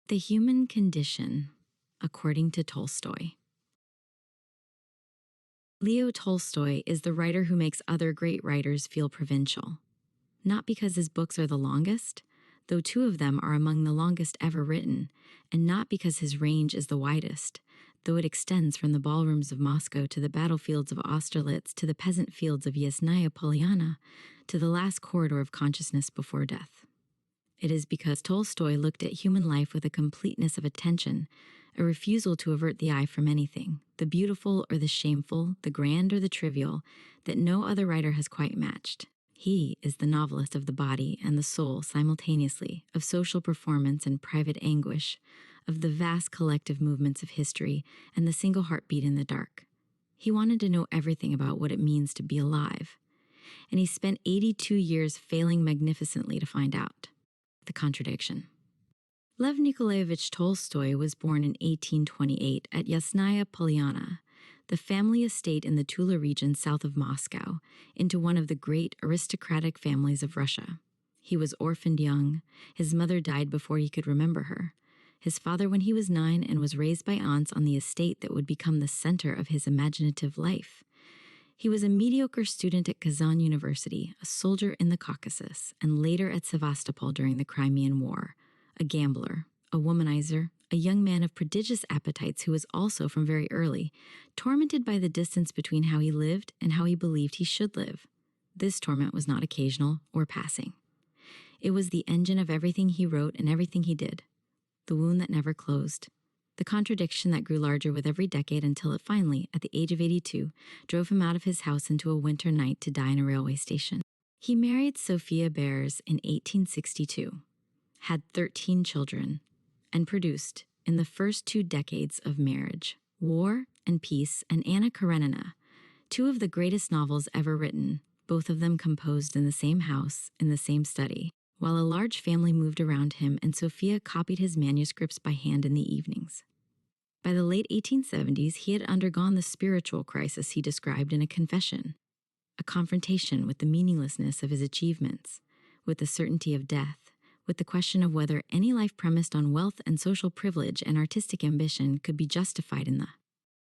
The Human Condition, according to Tolstoy. Leo Tolstoy is the writer who makes other great writers feel provincial. Not because his books are the longest, though 2 of them are among the longest ever written, and not because his range is the widest, though it extends from the ballrooms of Moscow to the battlefields of Austerlitz to the peasant fields of Yasnaya Polyana to the last corridor of consciousness before death. It is because Tolstoy looked at human life with a completeness of attention, a refusal to avert the eye from anything, the beautiful or the shameful, the grand or the trivial, that no other writer has quite matched. He is the novelist of the body and the soul simultaneously, of social performance and private anguish, of the vast collective movements of history and the single heartbeat in the dark. He wanted to know everything about what it means to be alive, and he spent 82 years failing magnificently to find out. The contradiction. Lev Nikolaevich Tolstoy was born in 1828 at Yasnaya Polyana, the family estate in the Tula region south of Moscow, into one of the great aristocratic families of Russia. He was orphaned young. His mother died before he could remember her. His father when he was 9 and was raised by aunts on the estate that would become the center of his imaginative life. He was a mediocre student at Kazan University, a soldier in the Caucasus, and later at Sevastopol during the Crimean War, a gambler, a womanizer, a young man of prodigious appetites who was also, from very early, tormented by the distance between how he lived and how he believed he should live. This torment was not occasional or passing. It was the engine of everything he wrote and everything he did, the wound that never closed, the contradiction that grew larger with every decade until it finally, at the age of 82, drove him out of his house into a winter night to die in a railway station. He married Sophia Behrs in 1862, had 13 children, and produced, in the first 2 decades of marriage, War and Peace and Anna Karenina, 2 of the greatest novels ever written, both of them composed in the same house, in the same study, while a large family moved around him and Sophia copied his manuscripts by hand in the evenings. By the late 1870s, he had undergone the spiritual crisis he described in a confession, a confrontation with the meaninglessness of his achievements, with the certainty of death, with the question of whether any life premised on wealth and social privilege and artistic ambition could be justified in the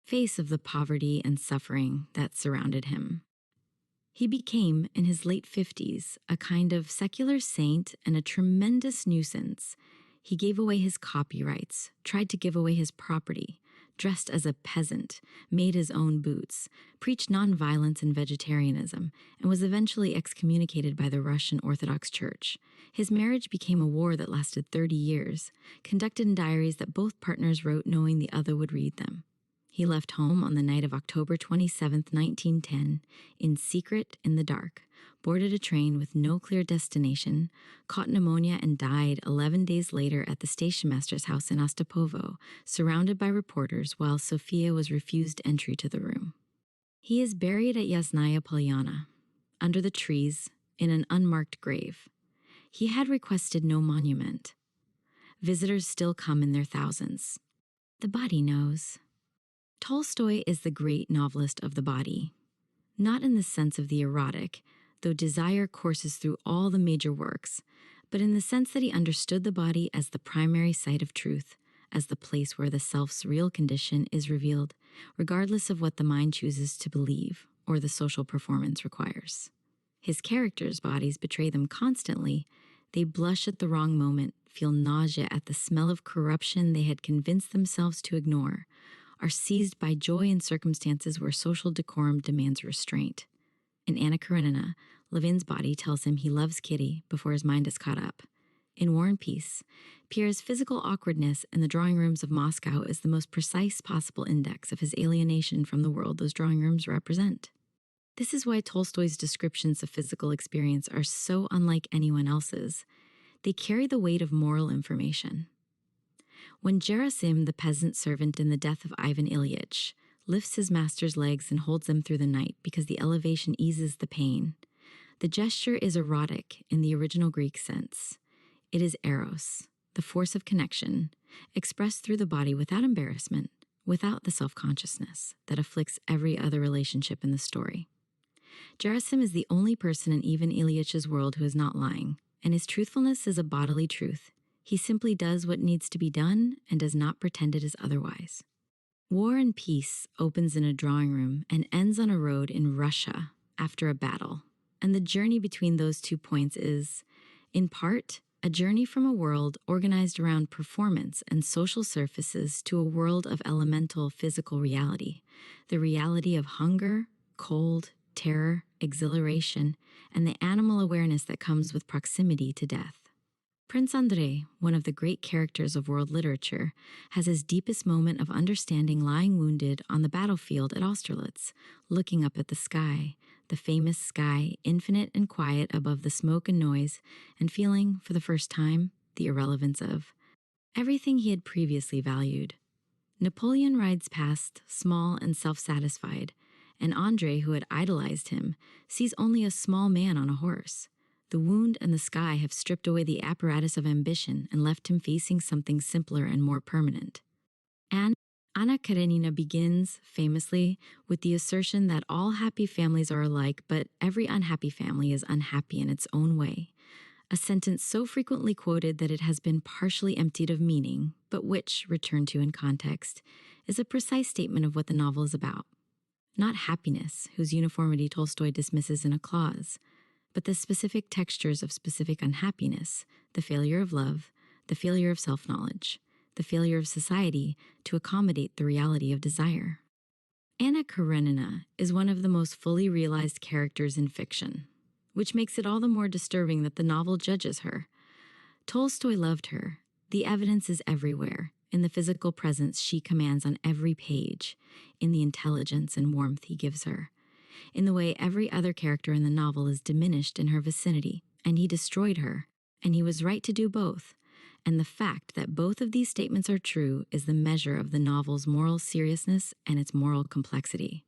face of the poverty and suffering that surrounded him. He became, in his late 50s, a kind of secular saint and a tremendous nuisance. He gave away his copyrights, tried to give away his property, dressed as a peasant, made his own boots, preached nonviolence and vegetarianism, and was eventually excommunicated by the Russian Orthodox Church. His marriage became a war that lasted 30 years, conducted in diaries that both partners wrote knowing the other would read them. He left home on the night of October 27, 1910, in secret in the dark, boarded a train with no clear destination, caught pneumonia and died 11 days later at the stationmaster's house in Ostapovo, surrounded by reporters while Sophia was refused entry to the room. He is buried at Yasnaya Polyana, under the trees, in an unmarked grave. He had requested no monument. Visitors still come in their thousands. The body knows. Tolstoy is the great novelist of the body, not in the sense of the erotic, though desire courses through all the major works, but in the sense that he understood the body as the primary site of truth, as the place where the self's real condition is revealed, regardless of what the mind chooses to believe or the social performance requires. His characters' bodies betray them constantly. They blush at the wrong moment, feel nausea at the smell of corruption they had convinced themselves to ignore, are seized by joy in circumstances where social decorum demands restraint. In Anna Karenina, Levin's body tells him he loves Kitty before his mind is caught up. In War and Peace, Pierre's physical awkwardness in the drawing rooms of Moscow is the most precise possible index of his alienation from the world those drawing rooms represent. This is why Tolstoy's descriptions of physical experience are so unlike anyone else's. They carry the weight of moral information. When Gerasim, the peasant servant in The Death of Ivan Ilyich, lifts his master's legs and holds them through the night because the elevation eases the pain, the gesture is erotic in the original Greek sense. It is eros, the force of connection, expressed through the body without embarrassment, without the self-consciousness that afflicts every other relationship in the story. Gerasim is the only person in Ivan Ilyich's world who is not lying, and his truthfulness is a bodily truth. He simply does what needs to be done and does not pretend it is otherwise. War and Peace opens in a drawing room and ends on a road in Russia after a battle. And the journey between those 2 points is, in part, a journey from a world organized around performance and social surfaces to a world of elemental physical reality, the reality of hunger, cold, terror, exhilaration, and the animal awareness that comes with proximity to death. Prince Andrei, one of the great characters of world literature, has his deepest moment of understanding lying wounded on the battlefield at Austerlitz, looking up at the sky, the famous sky, infinite and quiet above the smoke and noise, and feeling, for the first time, the irrelevance of everything he had previously valued. Napoleon rides past, small and self-satisfied, and Andrei, who had idolized him, sees only a small man on a horse. The wound and the sky have stripped away the apparatus of ambition and left him facing something simpler and more permanent. And Anna Karenina begins, famously, with the assertion that all happy families are alike, but every unhappy family is unhappy in its own way. A sentence so frequently quoted that it has been partially emptied of meaning, but which, returned to in context, is a precise statement of what the novel is about. Not happiness, whose uniformity Tolstoy dismisses in a clause, but the specific textures of specific unhappiness, the failure of love, the failure of self-knowledge, the failure of society to accommodate the reality of desire. Anna Karenina is one of the most fully realized characters in fiction, which makes it all the more disturbing that the novel judges her. Tolstoy loved her. The evidence is everywhere, in the physical presence she commands on every page, in the intelligence and warmth he gives her, in the way every other character in the novel is diminished in her vicinity, and he destroyed her, and he was right to do both. And the fact that both of these statements are true is the measure of the novel's moral seriousness and its moral complexity.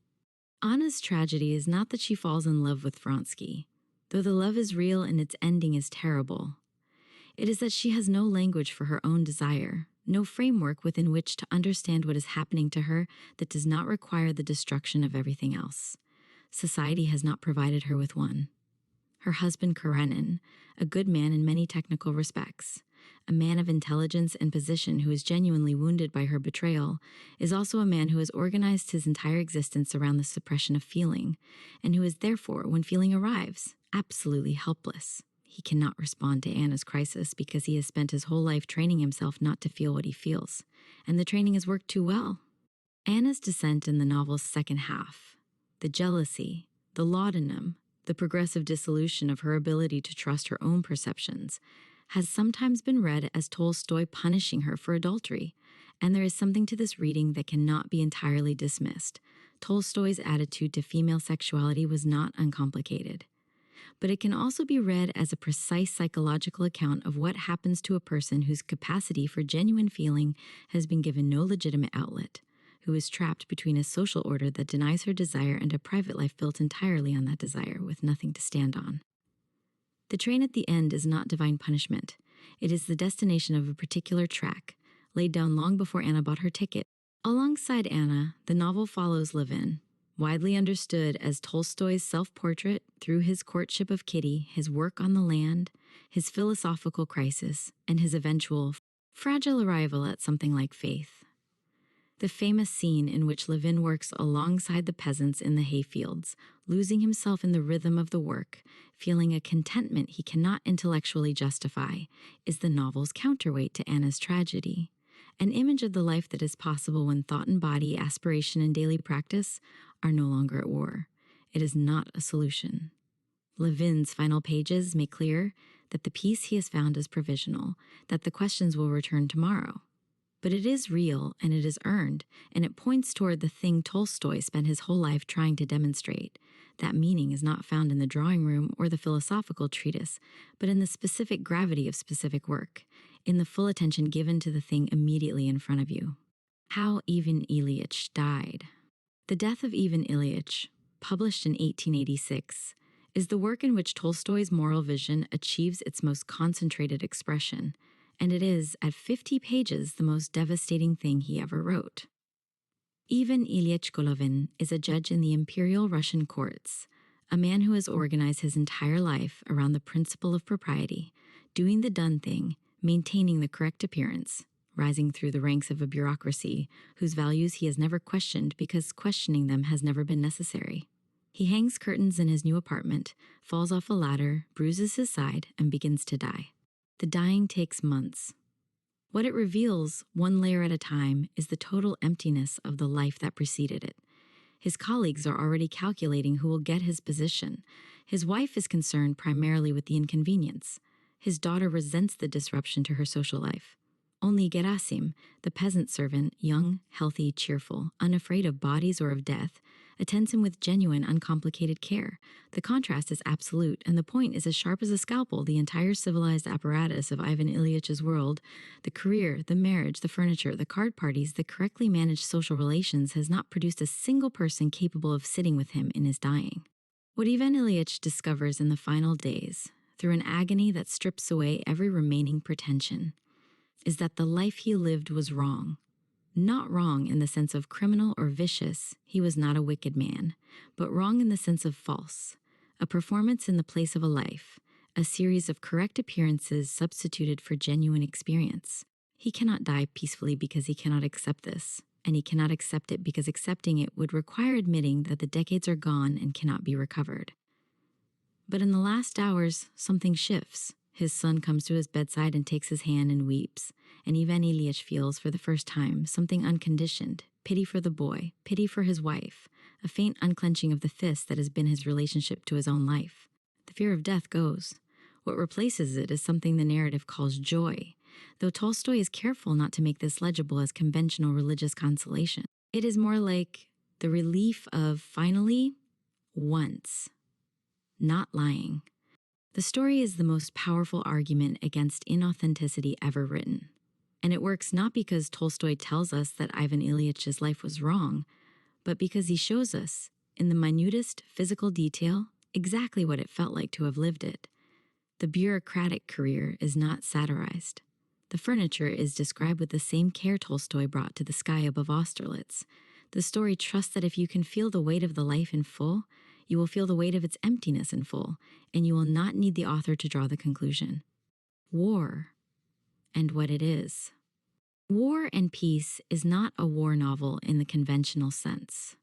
Anna's tragedy is not that she falls in love with Vronsky, though the love is real and its ending is terrible. It is that she has no language for her own desire, no framework within which to understand what is happening to her that does not require the destruction of everything else. Society has not provided her with one. Her husband Karenin, a good man in many technical respects, a man of intelligence and position who is genuinely wounded by her betrayal, is also a man who has organized his entire existence around the suppression of feeling, and who is therefore, when feeling arrives, absolutely helpless. He cannot respond to Anna's crisis because he has spent his whole life training himself not to feel what he feels, and the training has worked too well. Anna's descent in the novel's second half, the jealousy, the laudanum, the progressive dissolution of her ability to trust her own perceptions, has sometimes been read as Tolstoy punishing her for adultery, and there is something to this reading that cannot be entirely dismissed. Tolstoy's attitude to female sexuality was not uncomplicated. But it can also be read as a precise psychological account of what happens to a person whose capacity for genuine feeling has been given no legitimate outlet, who is trapped between a social order that denies her desire and a private life built entirely on that desire with nothing to stand on. The train at the end is not divine punishment. It is the destination of a particular track, laid down long before Anna bought her ticket. Alongside Anna, the novel follows Levin, widely understood as Tolstoy's self-portrait through his courtship of Kitty, his work on the land, his philosophical crisis, and his eventual fragile arrival at something like faith. The famous scene in which Levin works alongside the peasants in the hayfields, losing himself in the rhythm of the work, feeling a contentment he cannot intellectually justify, is the novel's counterweight to Anna's tragedy, an image of the life that is possible when thought and body, aspiration and daily practice are no longer at war. It is not a solution. Levin's final pages make clear that the peace he has found is provisional, that the questions will return tomorrow. But it is real, and it is earned, and it points toward the thing Tolstoy spent his whole life trying to demonstrate. That meaning is not found in the drawing room or the philosophical treatise, but in the specific gravity of specific work, in the full attention given to the thing immediately in front of you. How Ivan Ilyich died. The Death of Ivan Ilyich, published in 1886, is the work in which Tolstoy's moral vision achieves its most concentrated expression, and it is, at 50 pages, the most devastating thing he ever wrote. Ivan Ilyich Golovin is a judge in the Imperial Russian courts, a man who has organized his entire life around the principle of propriety, doing the done thing, maintaining the correct appearance, rising through the ranks of a bureaucracy whose values he has never questioned because questioning them has never been necessary. He hangs curtains in his new apartment, falls off a ladder, bruises his side, and begins to die. The dying takes months. What it reveals, one layer at a time, is the total emptiness of the life that preceded it. His colleagues are already calculating who will get his position. His wife is concerned primarily with the inconvenience. His daughter resents the disruption to her social life. Only Gerasim, the peasant servant, young, healthy, cheerful, unafraid of bodies or of death, attends him with genuine, uncomplicated care. The contrast is absolute, and the point is as sharp as a scalpel. The entire civilized apparatus of Ivan Ilyitch's world, the career, the marriage, the furniture, the card parties, the correctly managed social relations, has not produced a single person capable of sitting with him in his dying. What Ivan Ilyitch discovers in the final days, through an agony that strips away every remaining pretension, is that the life he lived was wrong. Not wrong in the sense of criminal or vicious, he was not a wicked man, but wrong in the sense of false, a performance in the place of a life, a series of correct appearances substituted for genuine experience. He cannot die peacefully because he cannot accept this, and he cannot accept it because accepting it would require admitting that the decades are gone and cannot be recovered. But in the last hours, something shifts. His son comes to his bedside and takes his hand and weeps, and Ivan Ilyitch feels for the first time something unconditioned, pity for the boy, pity for his wife, a faint unclenching of the fist that has been his relationship to his own life. The fear of death goes. What replaces it is something the narrative calls joy, though Tolstoy is careful not to make this legible as conventional religious consolation. It is more like the relief of finally, once, not lying. The story is the most powerful argument against inauthenticity ever written. And it works not because Tolstoy tells us that Ivan Ilyitch's life was wrong, but because he shows us, in the minutest physical detail, exactly what it felt like to have lived it. The bureaucratic career is not satirized. The furniture is described with the same care Tolstoy brought to the sky above Austerlitz. The story trusts that if you can feel the weight of the life in full, you will feel the weight of its emptiness in full, and you will not need the author to draw the conclusion. War, and what it is. War and Peace is not a war novel in the conventional sense.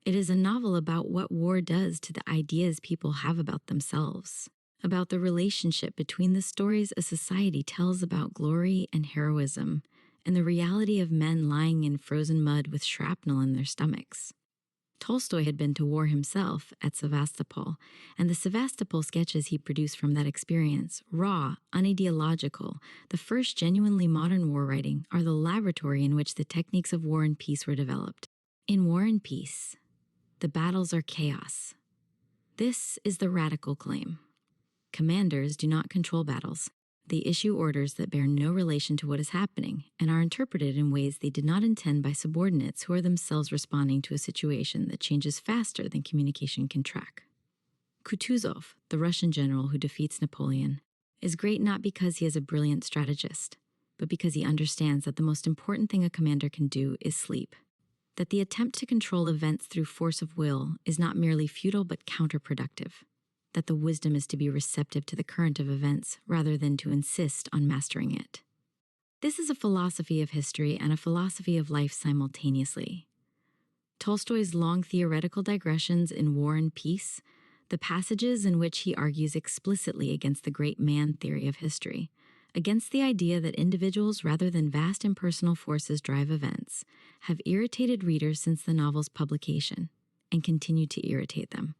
It is a novel about what war does to the ideas people have about themselves, about the relationship between the stories a society tells about glory and heroism, and the reality of men lying in frozen mud with shrapnel in their stomachs. Tolstoy had been to war himself at Sevastopol, and the Sevastopol sketches he produced from that experience, raw, unideological, the first genuinely modern war writing, are the laboratory in which the techniques of War and Peace were developed. In War and Peace, the battles are chaos. This is the radical claim. Commanders do not control battles. They issue orders that bear no relation to what is happening and are interpreted in ways they did not intend by subordinates who are themselves responding to a situation that changes faster than communication can track. Kutuzov, the Russian general who defeats Napoleon, is great not because he is a brilliant strategist, but because he understands that the most important thing a commander can do is sleep. That the attempt to control events through force of will is not merely futile but counterproductive. That the wisdom is to be receptive to the current of events rather than to insist on mastering it. This is a philosophy of history and a philosophy of life simultaneously. Tolstoy's long theoretical digressions in War and Peace, the passages in which he argues explicitly against the great man theory of history, against the idea that individuals rather than vast impersonal forces drive events, have irritated readers since the novel's publication, and continue to irritate them.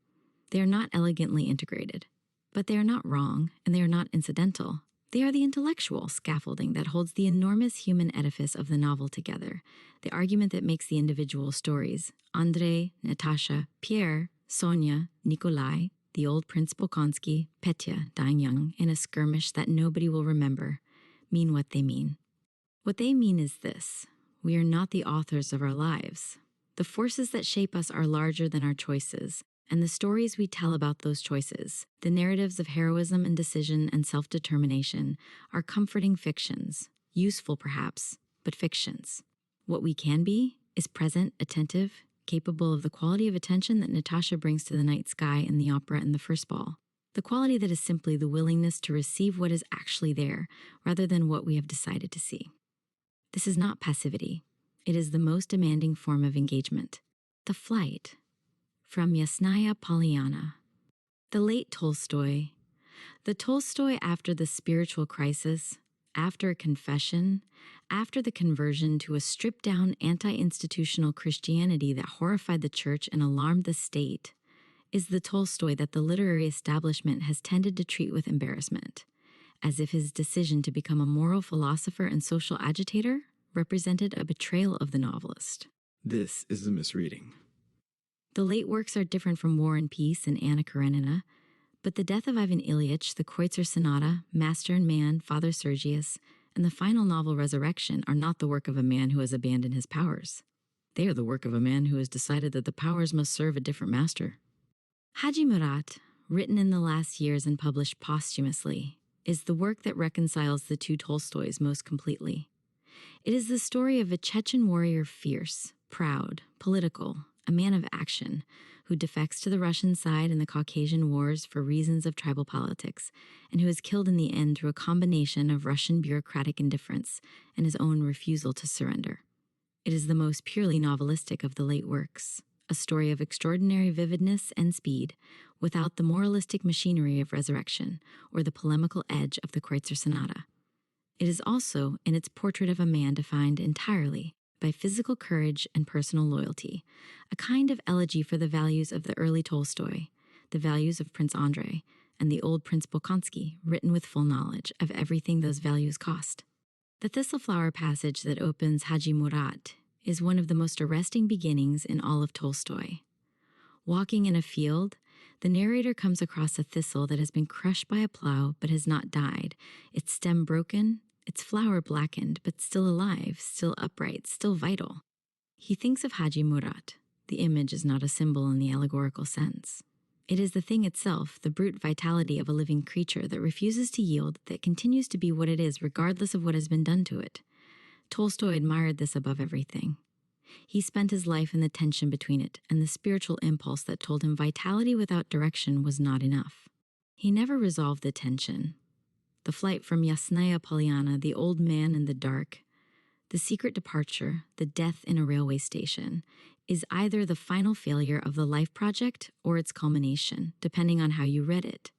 They are not elegantly integrated, but they are not wrong, and they are not incidental. They are the intellectual scaffolding that holds the enormous human edifice of the novel together, the argument that makes the individual stories, Andrei, Natasha, Pierre, Sonia, Nikolai, the old Prince Bolkonsky, Petya dying young in a skirmish that nobody will remember, mean what they mean. What they mean is this: we are not the authors of our lives. The forces that shape us are larger than our choices, and the stories we tell about those choices, the narratives of heroism and decision and self-determination, are comforting fictions, useful perhaps, but fictions. What we can be is present, attentive, capable of the quality of attention that Natasha brings to the night sky in the opera and the first ball. the quality that is simply the willingness to receive what is actually there rather than what we have decided to see. This is not passivity. It is the most demanding form of engagement. The flight. From Yasnaya Polyana. The late Tolstoy. The Tolstoy after the spiritual crisis, after a confession, after the conversion to a stripped-down anti-institutional Christianity that horrified the church and alarmed the state, is the Tolstoy that the literary establishment has tended to treat with embarrassment, as if his decision to become a moral philosopher and social agitator represented a betrayal of the novelist. This is a misreading. The late works are different from War and Peace and Anna Karenina, but The Death of Ivan Ilyich, the Kreutzer Sonata, Master and Man, Father Sergius, and the final novel Resurrection are not the work of a man who has abandoned his powers. They are the work of a man who has decided that the powers must serve a different master. Haji Murat, written in the last years and published posthumously, is the work that reconciles the two Tolstoys most completely. It is the story of a Chechen warrior, fierce, proud, political, a man of action, who defects to the Russian side in the Caucasian Wars for reasons of tribal politics, and who is killed in the end through a combination of Russian bureaucratic indifference and his own refusal to surrender. It is the most purely novelistic of the late works, a story of extraordinary vividness and speed, without the moralistic machinery of Resurrection or the polemical edge of the Kreutzer Sonata. It is also in its portrait of a man defined entirely by physical courage and personal loyalty, a kind of elegy for the values of the early Tolstoy, the values of Prince Andrei, and the old Prince Bolkonsky, written with full knowledge of everything those values cost. The thistleflower passage that opens Haji Murat is one of the most arresting beginnings in all of Tolstoy. Walking in a field, the narrator comes across a thistle that has been crushed by a plow but has not died, its stem broken, its flower blackened, but still alive, still upright, still vital. He thinks of Haji Murat. The image is not a symbol in the allegorical sense. It is the thing itself, the brute vitality of a living creature that refuses to yield, that continues to be what it is regardless of what has been done to it. Tolstoy admired this above everything. He spent his life in the tension between it and the spiritual impulse that told him vitality without direction was not enough. He never resolved the tension. The flight from Yasnaya Polyana, the old man in the dark, the secret departure, the death in a railway station, is either the final failure of the life project or its culmination, depending on how you read it.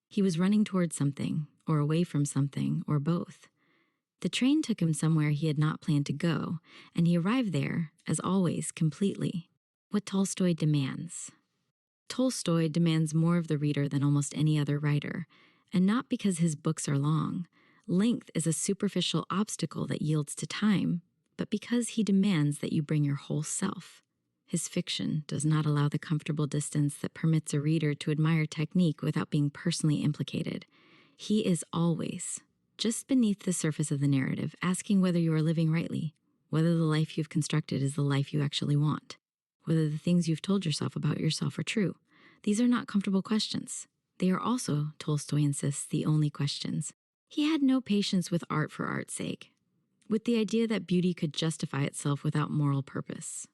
He was running towards something, or away from something, or both. The train took him somewhere he had not planned to go, and he arrived there, as always, completely. What Tolstoy demands. Tolstoy demands more of the reader than almost any other writer, and not because his books are long. Length is a superficial obstacle that yields to time, but because he demands that you bring your whole self. His fiction does not allow the comfortable distance that permits a reader to admire technique without being personally implicated. He is always just beneath the surface of the narrative, asking whether you are living rightly, whether the life you've constructed is the life you actually want, whether the things you've told yourself about yourself are true. These are not comfortable questions. They are also, Tolstoy insists, the only questions. He had no patience with art for art's sake, with the idea that beauty could justify itself without moral purpose.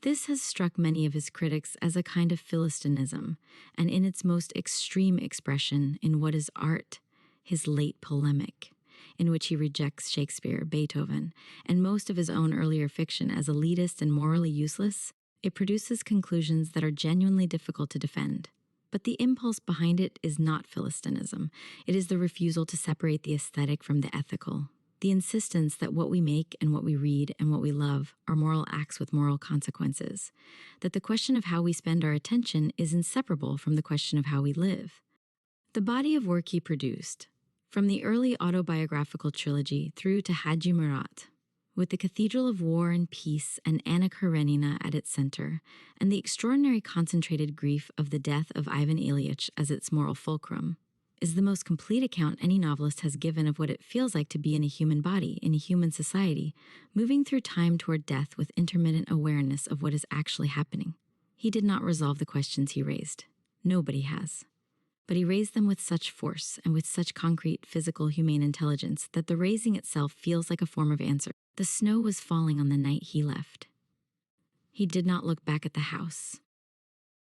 This has struck many of his critics as a kind of Philistinism, and in its most extreme expression in what is art, his late polemic, in which he rejects Shakespeare, Beethoven, and most of his own earlier fiction as elitist and morally useless, it produces conclusions that are genuinely difficult to defend. But the impulse behind it is not Philistinism. It is the refusal to separate the aesthetic from the ethical, the insistence that what we make and what we read and what we love are moral acts with moral consequences, that the question of how we spend our attention is inseparable from the question of how we live. The body of work he produced, from the early autobiographical trilogy through to Haji Murat, with the Cathedral of War and Peace and Anna Karenina at its center, and the extraordinary concentrated grief of the death of Ivan Ilyich as its moral fulcrum, is the most complete account any novelist has given of what it feels like to be in a human body, in a human society, moving through time toward death with intermittent awareness of what is actually happening. He did not resolve the questions he raised. Nobody has. But he raised them with such force and with such concrete, physical, humane intelligence that the raising itself feels like a form of answer. The snow was falling on the night he left. He did not look back at the house.